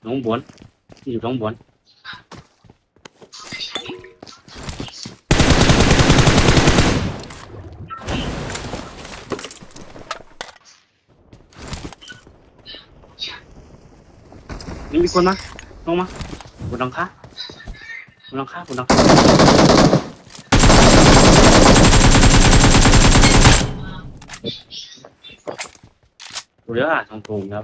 ข้างบนอยู่ข้างบนนี่มีคนมาลงมาบนหลังคาบนหลังคาบนหลังคาเรือทางตรงครับ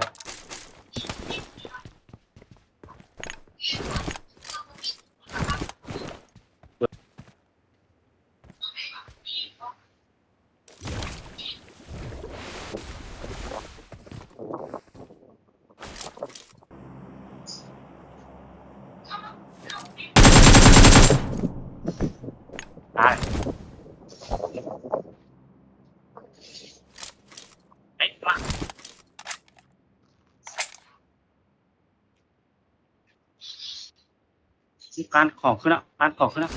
ตายไอ้มาการของขึ้นแล้วการของขึ้นแล้ว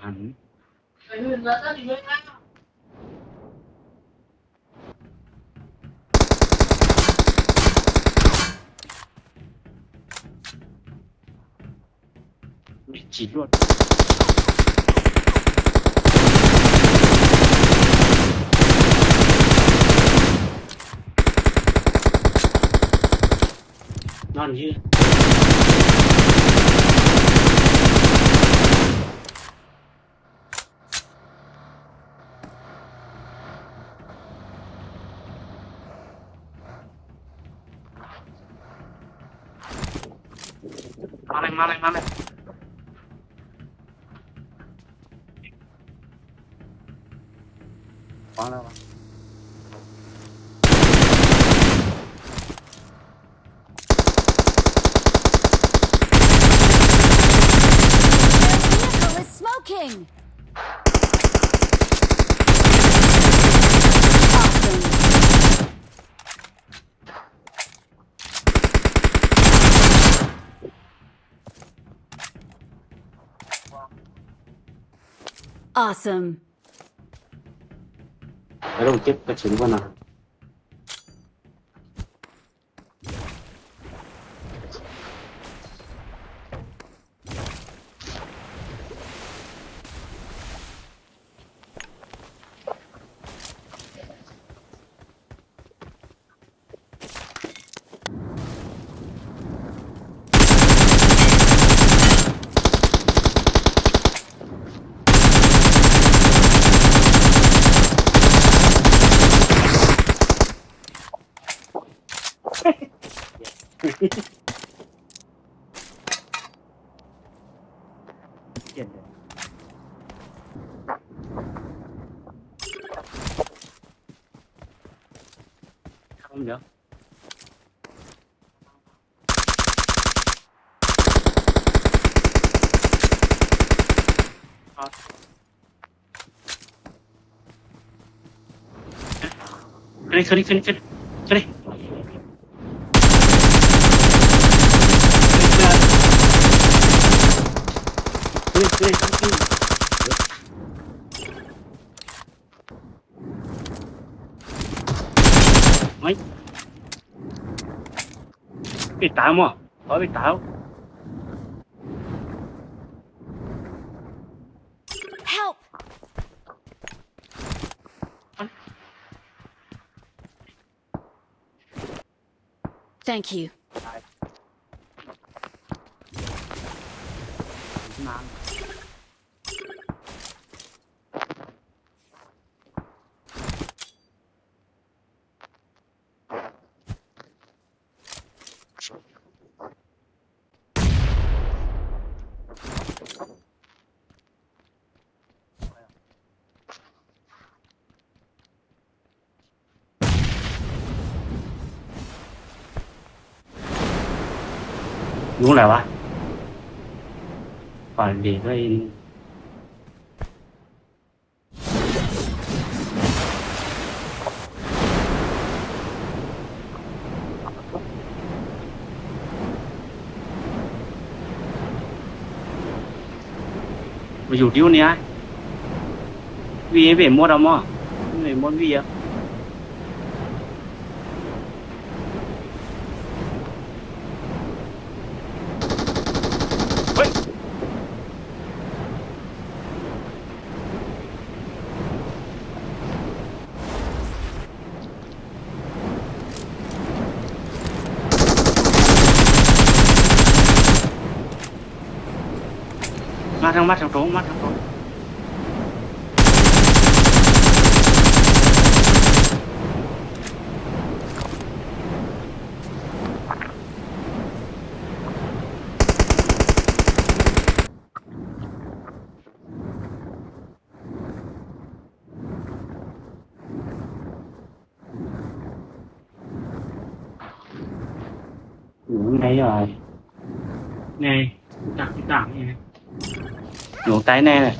หันฉีดรวดนอนยืดมาเลยฟังแล้ววะ Vehicle is smoking! Awesome. แล้วเราเก็บกระสุนก่อนนะเขียนเลยครับผมเดี๋ยวขึ้นดิไม่ปิดตามั่วขอปิดตา Help! Thank you. น้ำรู้อะไรวะก่อนเด็กก็อินมาอยู่ดิ้วเนี้ย vì về mua đâu mà về mua vì á ôi mắt thằng trống này rồi này đặt cái tảng này luồng tay này